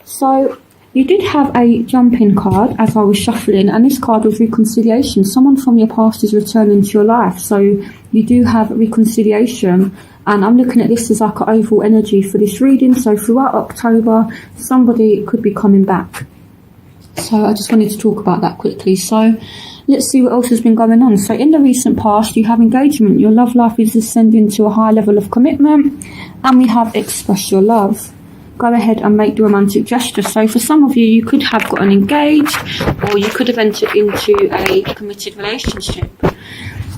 So you did have a jumping card as I was shuffling, and this card was reconciliation. Someone from your past is returning to your life, so you do have reconciliation. And I'm looking at this as like an overall energy for this reading. So throughout October, somebody could be coming back. So I just wanted to talk about that quickly. So let's see what else has been going on. So in the recent past, you have engagement. Your love life is ascending to a high level of commitment. And we have express your love. Go ahead and make the romantic gesture. So for some of you, you could have gotten engaged, or you could have entered into a committed relationship.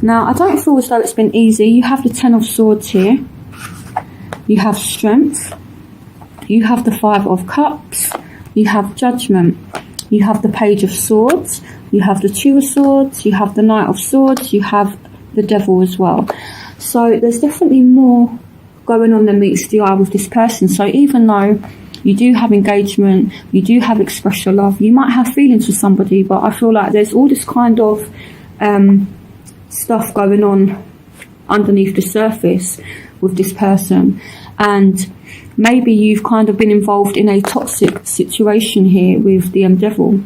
Now, I don't feel as though it's been easy. You have the Ten of Swords here. You have strength. You have the Five of Cups. You have judgment. You have the Page of Swords. You have the Two of Swords. You have the Knight of Swords. You have the Devil as well. So there's definitely more going on than meets the eye with this person. So even though you do have engagement, you do have express your love, you might have feelings for somebody, but I feel like there's all this kind of stuff going on underneath the surface with this person, and maybe you've kind of been involved in a toxic situation here with the Devil.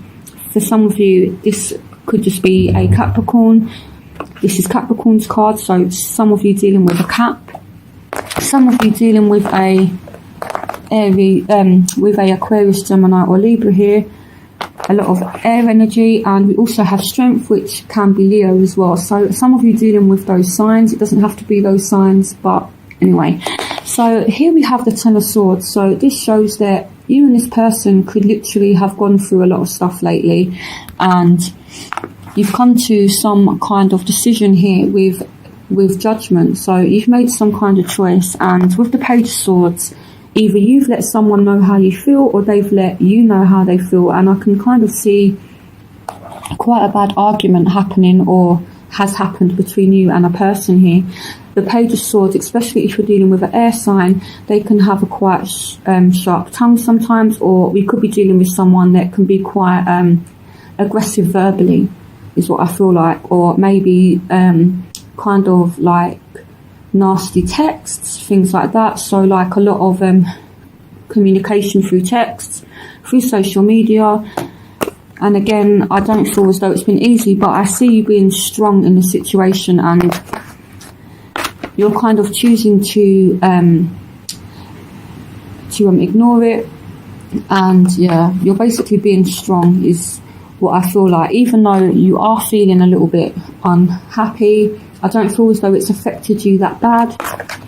For some of you, this could just be a Capricorn. This is Capricorn's card, so some of you dealing with a Cap. Some of you dealing with a Aquarius, Gemini or Libra here. A lot of air energy, and we also have strength, which can be Leo as well. So some of you dealing with those signs. It doesn't have to be those signs, but anyway. So here we have the Ten of Swords. So this shows that you and this person could literally have gone through a lot of stuff lately, and you've come to some kind of decision here with judgment. So you've made some kind of choice, and with the Page of Swords, either you've let someone know how you feel, or they've let you know how they feel. And I can kind of see quite a bad argument happening, or has happened, between you and a person here. The Page of Swords, especially if you're dealing with an air sign, they can have a quite sharp tongue sometimes, or we could be dealing with someone that can be quite aggressive verbally, is what I feel like. Or maybe kind of like nasty texts, things like that. So like a lot of communication through texts, through social media. And again, I don't feel as though it's been easy, but I see you being strong in the situation, and you're kind of choosing to ignore it. And yeah, you're basically being strong is what I feel like. Even though you are feeling a little bit unhappy, I don't feel as though it's affected you that bad.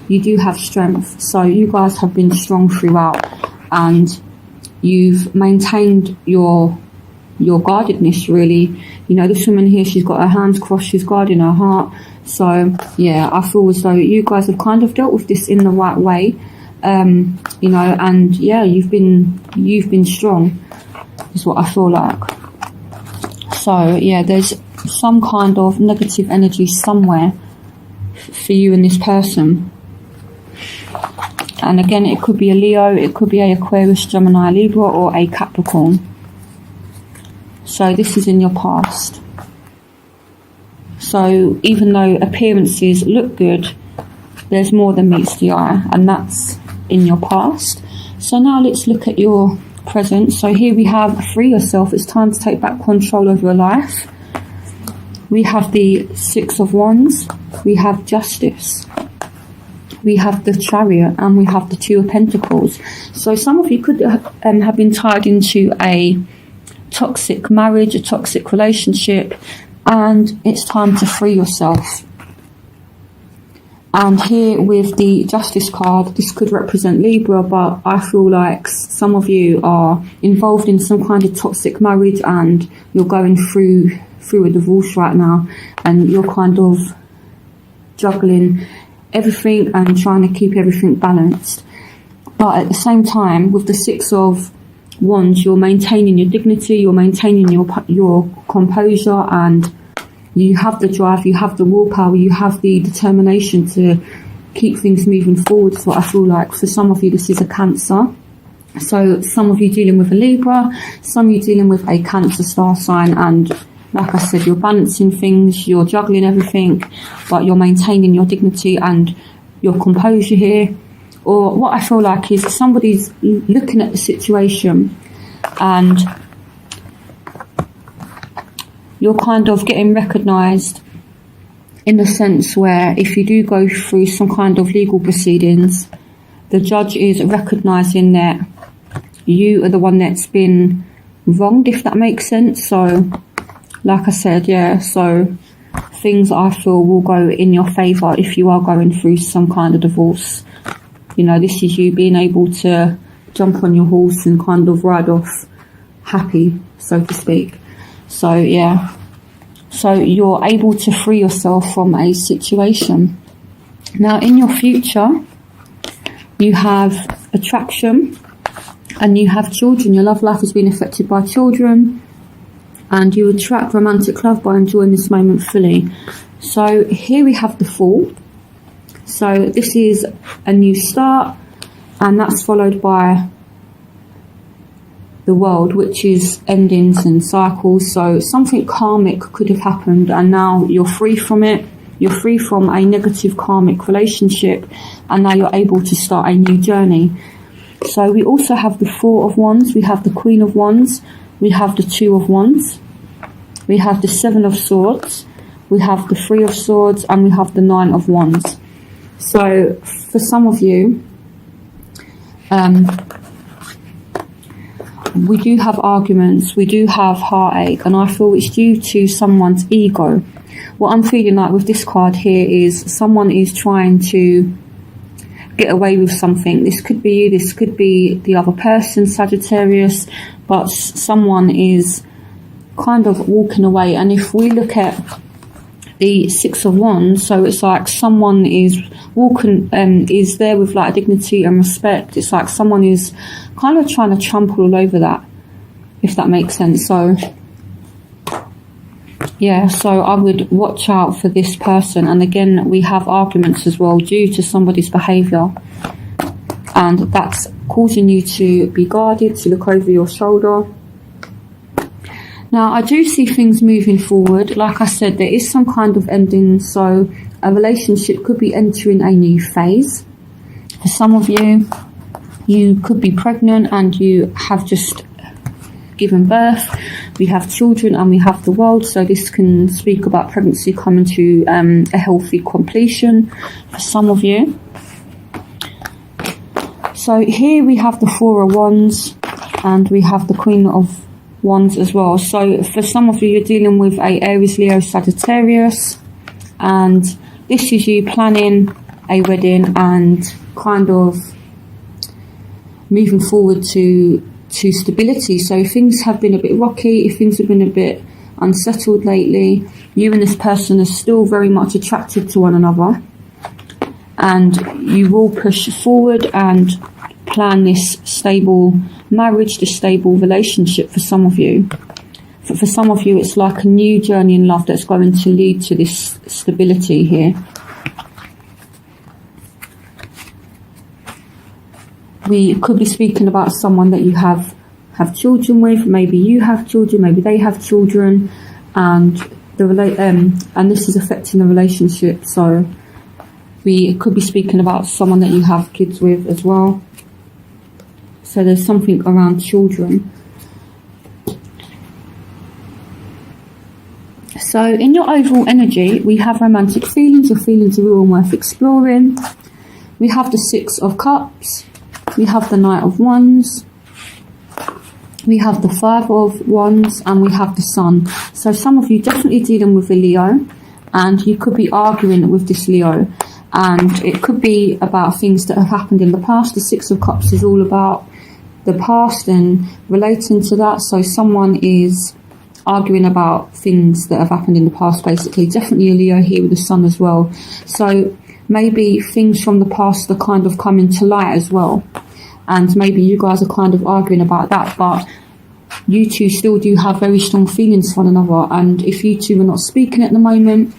You do have strength. So you guys have been strong throughout, and you've maintained your guardedness, really. You know, this woman here, she's got her hands crossed, she's guarding her heart. So yeah, I feel as though you guys have kind of dealt with this in the right way. You know, and yeah, you've been strong, is what I feel like. So yeah, there's some kind of negative energy somewhere for you and this person. And again, it could be a Leo, it could be a Aquarius, Gemini, Libra, or a Capricorn. So this is in your past. So even though appearances look good, there's more than meets the eye, and that's in your past. So now let's look at your present. So here we have free yourself. It's time to take back control of your life. We have the Six of Wands. We have Justice. We have the Chariot, and we have the Two of Pentacles. So some of you could have been tied into a toxic marriage, a toxic relationship, and it's time to free yourself. And here with the Justice card, this could represent Libra, but I feel like some of you are involved in some kind of toxic marriage, and you're going through a divorce right now, and you're kind of juggling everything and trying to keep everything balanced. But at the same time, with the Six of Wands, you're maintaining your dignity, you're maintaining your composure, and you have the drive, you have the willpower, you have the determination to keep things moving forward. So I feel like for some of you, this is a Cancer. So some of you dealing with a Libra, some of you dealing with a Cancer star sign, and like I said, you're balancing things, you're juggling everything, but you're maintaining your dignity and your composure here. or what I feel like is somebody's looking at the situation and you're kind of getting recognised in the sense where if you do go through some kind of legal proceedings, the judge is recognising that you are the one that's been wronged, if that makes sense. So, like I said, yeah, so things I feel will go in your favour if you are going through some kind of divorce. You know, this is you being able to jump on your horse and kind of ride off happy, so to speak. So, yeah. So you're able to free yourself from a situation. Now, in your future, you have attraction and you have children. Your love life has been affected by children, and you attract romantic love by enjoying this moment fully. So here we have the Fool. So this is a new start, and that's followed by the World, which is endings and cycles. So something karmic could have happened, and now you're free from it. You're free from a negative karmic relationship, and now you're able to start a new journey. So we also have the Four of Wands, we have the Queen of Wands, we have the Two of Wands, we have the Seven of Swords, we have the Three of Swords, and we have the Nine of Wands. So for some of you, we do have arguments, we do have heartache, and I feel it's due to someone's ego. What I'm feeling like with this card here is someone is trying to get away with something. This could be you, this could be the other person, Sagittarius, but someone is kind of walking away. And if we look at the Six of Wands, so it's like someone is walking, is there with like dignity and respect. It's like someone is kind of trying to trample all over that, if that makes sense. So yeah, so I would watch out for this person. And again, we have arguments as well due to somebody's behaviour, and that's causing you to be guarded, to look over your shoulder. Now, I do see things moving forward. Like I said, there is some kind of ending, so a relationship could be entering a new phase. For some of you, you could be pregnant and you have just given birth. We have children and we have the World, so this can speak about pregnancy coming to a healthy completion for some of you. So here we have the Four of Wands and we have the Queen of Wands as well. So for some of you, you're dealing with a Aries, Leo, Sagittarius, and this is you planning a wedding and kind of moving forward to stability. So things have been a bit rocky, if things have been a bit unsettled lately, you and this person are still very much attracted to one another, and you will push forward and plan this stable marriage, this stable relationship for some of you. For some of you, it's like a new journey in love that's going to lead to this stability here. We could be speaking about someone that you have children with. Maybe you have children, maybe they have children, and and this is affecting the relationship. So we could be speaking about someone that you have kids with as well. So there's something around children. So in your overall energy, we have romantic feelings. Your feelings are real and worth exploring. We have the Six of Cups. We have the Knight of Wands. We have the Five of Wands, and we have the Sun. So some of you definitely dealing with a Leo, and you could be arguing with this Leo, and it could be about things that have happened in the past. The Six of Cups is all about the past and relating to that. So someone is arguing about things that have happened in the past, basically. Definitely a Leo here with the Sun as well. So maybe things from the past are kind of coming to light as well, and maybe you guys are kind of arguing about that, but you two still do have very strong feelings for one another. And if you two are not speaking at the moment,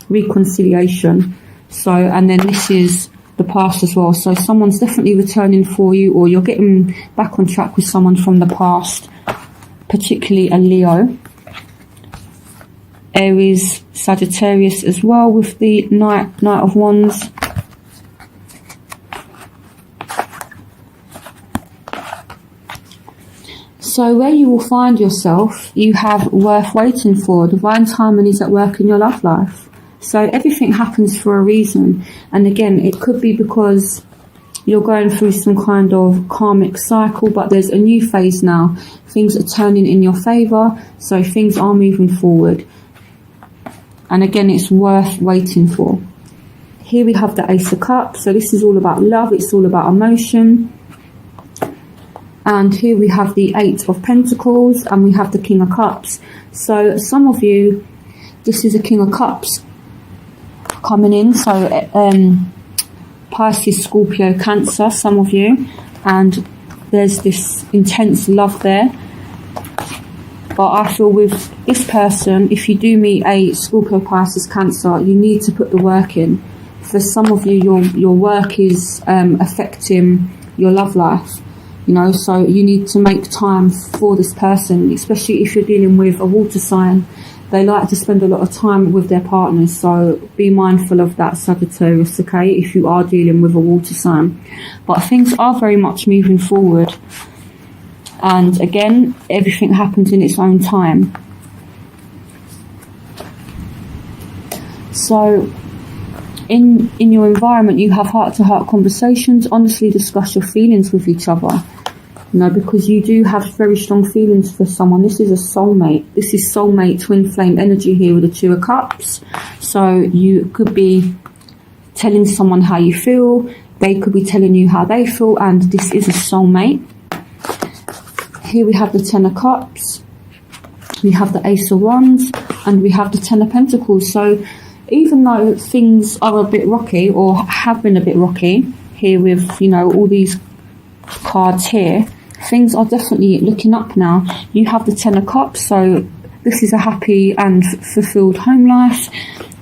reconciliation. So, and then this is the past as well. So someone's definitely returning for you, or you're getting back on track with someone from the past, particularly a Leo. Aries, Sagittarius as well with the Knight of Wands. So where you will find yourself, you have worth waiting for. Divine timing is at work in your love life. So everything happens for a reason. And again, it could be because you're going through some kind of karmic cycle, but there's a new phase now. Things are turning in your favour, so things are moving forward. And again, it's worth waiting for. Here we have the Ace of Cups. So this is all about love. It's all about emotion. And here we have the Eight of Pentacles, and we have the King of Cups. So some of you, this is a King of Cups coming in. So Pisces, Scorpio, Cancer, some of you. And there's this intense love there. But I feel with this person, if you do meet a Scorpio, Pisces, Cancer, you need to put the work in. For some of you, your work is affecting your love life. You know, so you need to make time for this person, especially if you're dealing with a water sign. They like to spend a lot of time with their partners, so be mindful of that, Sagittarius, okay, if you are dealing with a water sign. But things are very much moving forward. And again, everything happens in its own time. So in your environment, you have heart-to-heart conversations. Honestly discuss your feelings with each other. You know, because you do have very strong feelings for someone. This is a soulmate. This is soulmate twin flame energy here with the Two of Cups. So you could be telling someone how you feel. They could be telling you how they feel. And this is a soulmate. Here we have the Ten of Cups. We have the Ace of Wands. And we have the Ten of Pentacles. So even though things are a bit rocky, or have been a bit rocky, here with, you know, all these cards here, things are definitely looking up now. You have the Ten of Cups, so this is a happy and fulfilled home life.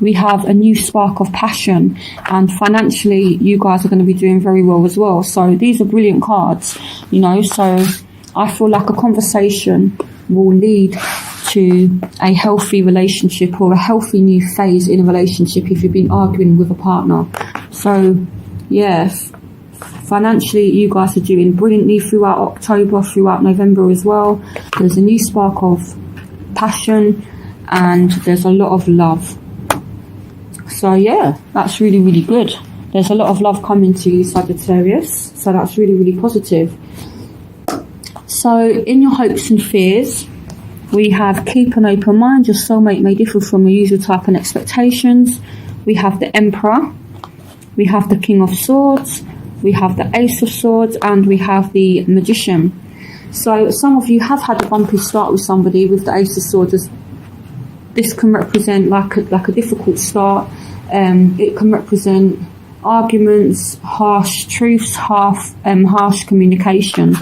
We have a new spark of passion, and financially you guys are going to be doing very well as well. So these are brilliant cards, you know. So I feel like a conversation will lead to a healthy relationship, or a healthy new phase in a relationship if you've been arguing with a partner. So yes, financially, you guys are doing brilliantly throughout October, throughout November as well. There's a new spark of passion, and there's a lot of love. So yeah, that's really, really good. There's a lot of love coming to you, Sagittarius. So that's really, really positive. So in your hopes and fears, we have keep an open mind. Your soulmate may differ from your usual type and expectations. We have the Emperor. We have the King of Swords. We have the Ace of Swords, and we have the Magician. So some of you have had a bumpy start with somebody with the Ace of Swords. This can represent like a difficult start. It can represent arguments, harsh truths, harsh communication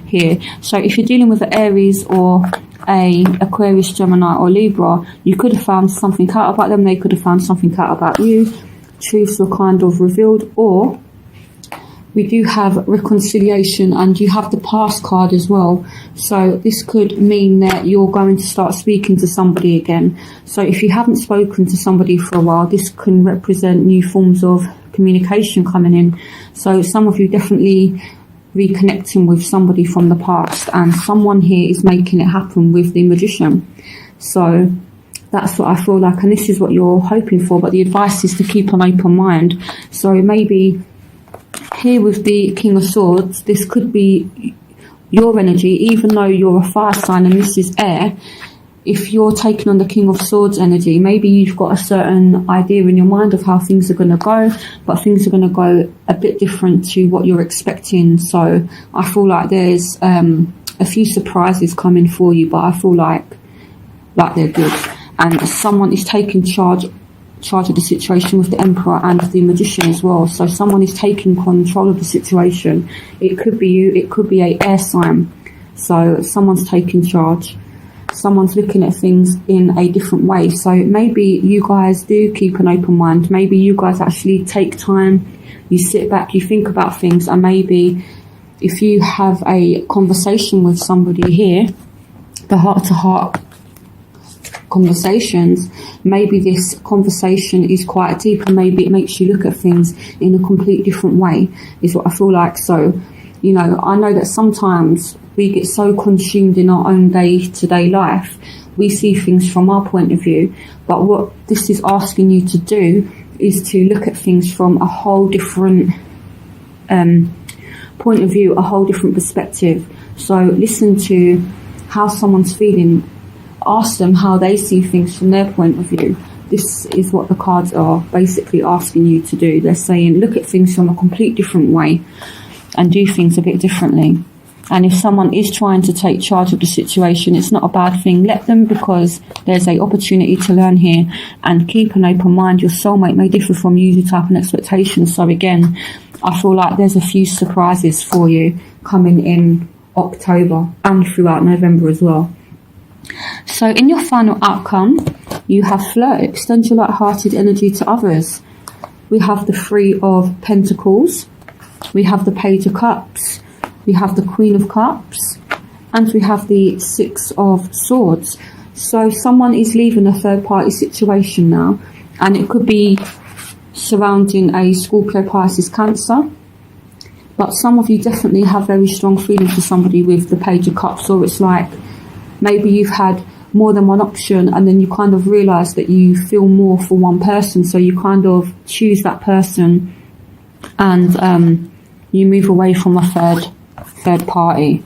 here. So if you're dealing with an Aries or a Aquarius, Gemini or Libra, you could have found something out about them. They could have found something out about you. Truths were kind of revealed. Or we do have reconciliation, and you have the past card as well. So this could mean that you're going to start speaking to somebody again. So if you haven't spoken to somebody for a while, this can represent new forms of communication coming in. So some of you definitely reconnecting with somebody from the past, and someone here is making it happen with the Magician. So that's what I feel like, and this is what you're hoping for. But the advice is to keep an open mind. So maybe here with the King of Swords, this could be your energy, even though you're a fire sign and this is air. If you're taking on the King of Swords energy, maybe you've got a certain idea in your mind of how things are going to go, but things are going to go a bit different to what you're expecting. So I feel like there's a few surprises coming for you, but I feel like they're good. And someone is taking charge of the situation with the Emperor and the Magician as well. So someone is taking control of the situation. It could be you, it could be a air sign. So someone's taking charge. Someone's looking at things in a different way. So maybe you guys do keep an open mind. Maybe you guys actually take time, you sit back, you think about things, and maybe if you have a conversation with somebody here, the heart-to-heart conversations, maybe this conversation is quite deep, and maybe it makes you look at things in a completely different way, is what I feel like. So, you know, I know that sometimes we get so consumed in our own day-to-day life, we see things from our point of view. But what this is asking you to do is to look at things from a whole different point of view, a whole different perspective. So listen to how someone's feeling. Ask them how they see things from their point of view. This is what the cards are basically asking you to do. They're saying look at things from a complete different way and do things a bit differently. And if someone is trying to take charge of the situation, it's not a bad thing. Let them, because there's an opportunity to learn here. And keep an open mind. Your soulmate may differ from you, your type and expectations. So again, I feel like there's a few surprises for you coming in October and throughout November as well. So in your final outcome, you have flirt. Extend your light-hearted energy to others. We have the Three of Pentacles. We have the Page of Cups. We have the Queen of Cups. And we have the Six of Swords. So someone is leaving a third-party situation now. And it could be surrounding a Scorpio, Pisces, Cancer. But some of you definitely have very strong feelings for somebody with the Page of Cups. Or it's like maybe you've had more than one option and then you kind of realise that you feel more for one person. So you kind of choose that person and you move away from a third party.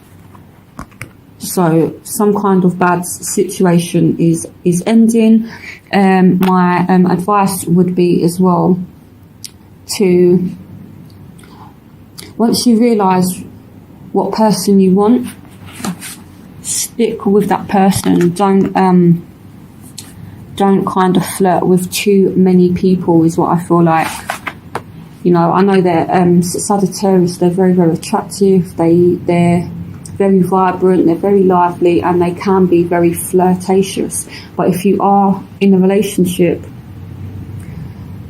So some kind of bad situation is ending. My advice would be as well to, once you realise what person you want, stick with that person. Don't kind of flirt with too many people is what I feel like. You know, I know that Sagittarius, they're very, very attractive. They're very vibrant, they're very lively, and they can be very flirtatious. But if you are in a relationship,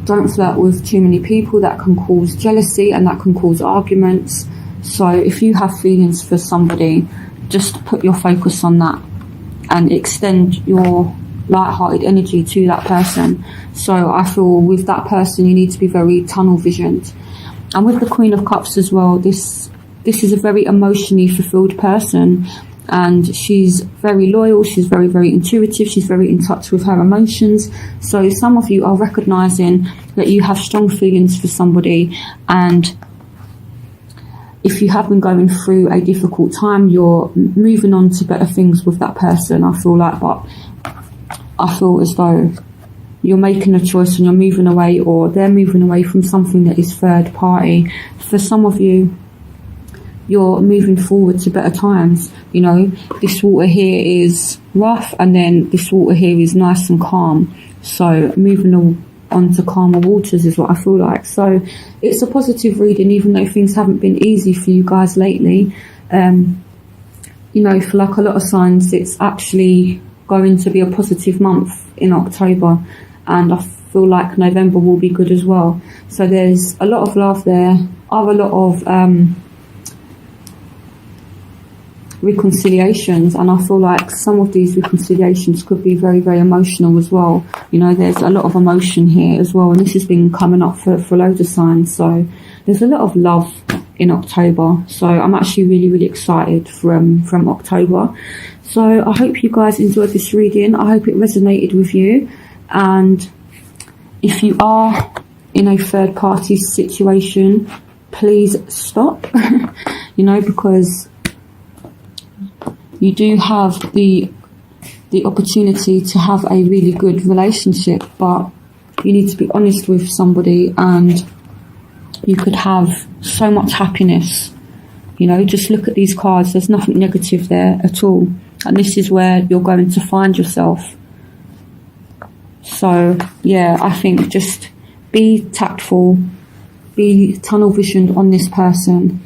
don't flirt with too many people. That can cause jealousy and that can cause arguments. So if you have feelings for somebody, just put your focus on that and extend your light-hearted energy to that person. So I feel with that person, you need to be very tunnel visioned. And with the Queen of Cups as well, this is a very emotionally fulfilled person, and she's very loyal, she's very, very intuitive, she's very in touch with her emotions. So some of you are recognizing that you have strong feelings for somebody, and if you have been going through a difficult time, you're moving on to better things with that person, I feel like. But I feel as though you're making a choice and you're moving away, or they're moving away from something that is third party. For some of you, you're moving forward to better times. You know, this water here is rough and then this water here is nice and calm. So moving on to calmer waters is what I feel like. So it's a positive reading, even though things haven't been easy for you guys lately. You know, for like a lot of signs, it's actually going to be a positive month in October, and I feel like November will be good as well. So there's a lot of love there, are a lot of reconciliations, and I feel like some of these reconciliations could be very, very emotional as well. You know, there's a lot of emotion here as well, and this has been coming up for loads of signs. So there's a lot of love in October. So I'm actually really, really excited from October. So I hope you guys enjoyed this reading. I hope it resonated with you. And if you are in a third party situation, please stop. You know, because you do have the opportunity to have a really good relationship, but you need to be honest with somebody, and you could have so much happiness. You know, just look at these cards. There's nothing negative there at all. And this is where you're going to find yourself. So, yeah, I think just be tactful, be tunnel visioned on this person.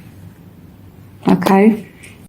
Okay?